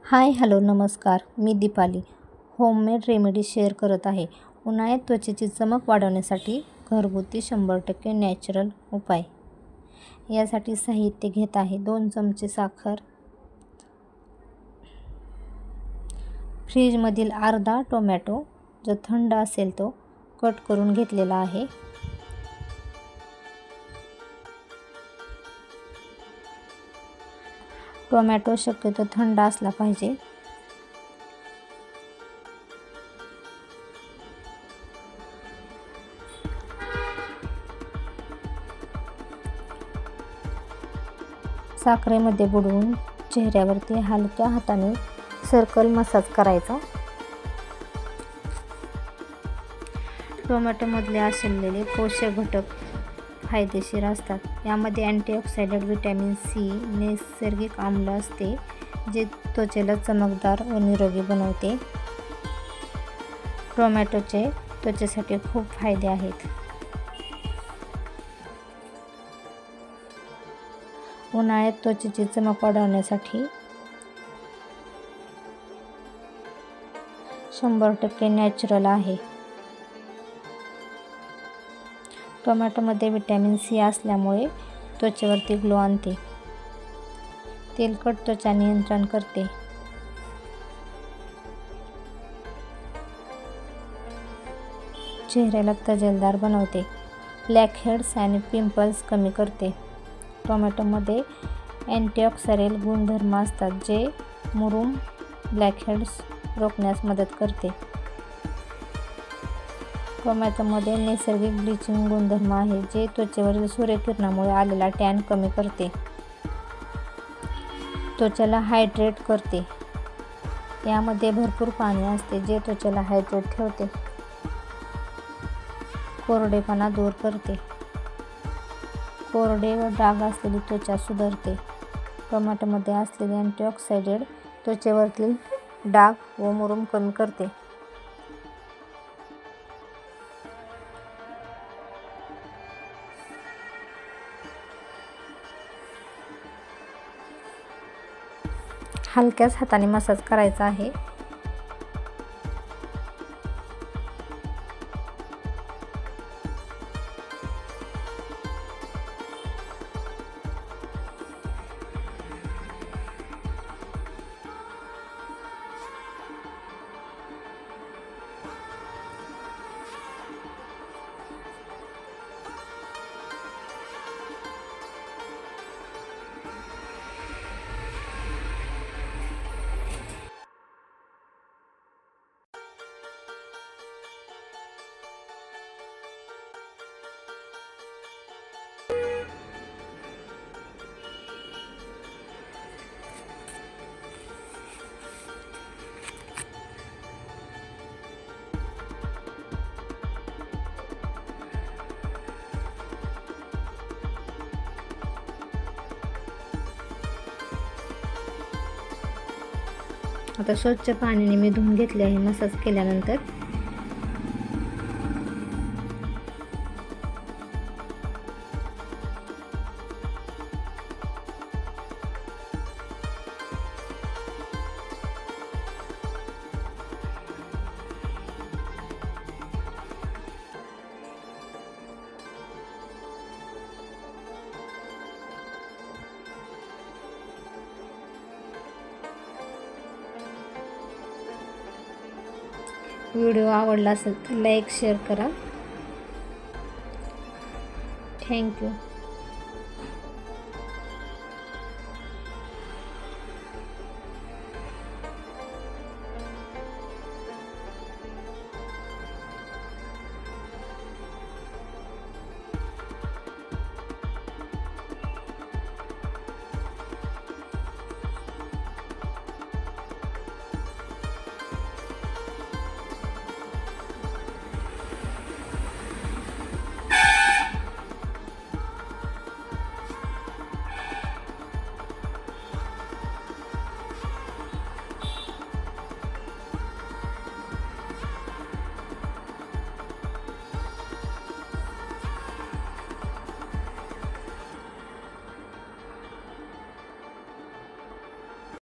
Hi hello नमस्कार, मी Deepali homemade remedy share करत आहे. उन्हाळ्यात त्वचेची चमक वाढवण्यासाठी घरगुती 100% नॅचरल उपाय. यासाठी साहित्य घेत आहे. 2 चमचे साखर, फ्रीजमधील अर्धा टोमॅटो जो थंड असेल तो कट करून घेतलेला आहे. टोमॅटो शक्यतो थंड असला पाहिजे. साखरेमध्ये बुडवून चेहऱ्यावरती हलक्या हाताने सर्कल मसाज करायचा. टोमॅटोमधले असलेले पोषक घटक फायदेशीर असतात. यामध्ये अँटीऑक्सिडंट, व्हिटॅमिन सी, नैसर्गिक आम्ल असते जे त्वचेला चमकदार व निरोगी बनवते. टोमॅटोचे त्वचेसाठी खूप फायदे आहेत. उन्हाळ्यात त्वचेची चमक वाढवण्यासाठी 100% नॅचरल आहे. टोमॅटोमध्ये व्हिटॅमिन सी असल्यामुळे त्वचेवरती ग्लो आणते. तेलकट त्वचा नियंत्रण करते. चेहऱ्याला तजेलदार बनवते. ब्लॅक हेड्स आणि पिंपल्स कमी करते. टोमॅटोमध्ये अँटीऑक्सिडंट गुणधर्म असतात जे मुरूम, ब्लॅक हेड्स रोखण्यास मदत करते. टोमॅटोमध्ये नैसर्गिक ब्लीचिंग गुणधर्म आहे जे त्वचेवरील सूर्यकिरणामुळे आलेला टॅन कमी करते. त्वचेला हायड्रेट करते. यामध्ये भरपूर पाणी असते जे त्वचेला हायड्रेट ठेवते. कोरडेपणा दूर करते. कोरडे व डाग असलेली त्वचा सुधारते. टोमॅटोमध्ये असलेले अँटीऑक्सिडंट त्वचेवरील डाग व मुरूम कमी करते. हलक्याच हाताने मसाज करायचा आहे. आता स्वच्छ पाण्याने मी धुवून घेतले आहे मसाज केल्यानंतर. व्हिडिओ आवडला असेल तर लाईक शेअर करा. थँक्यू.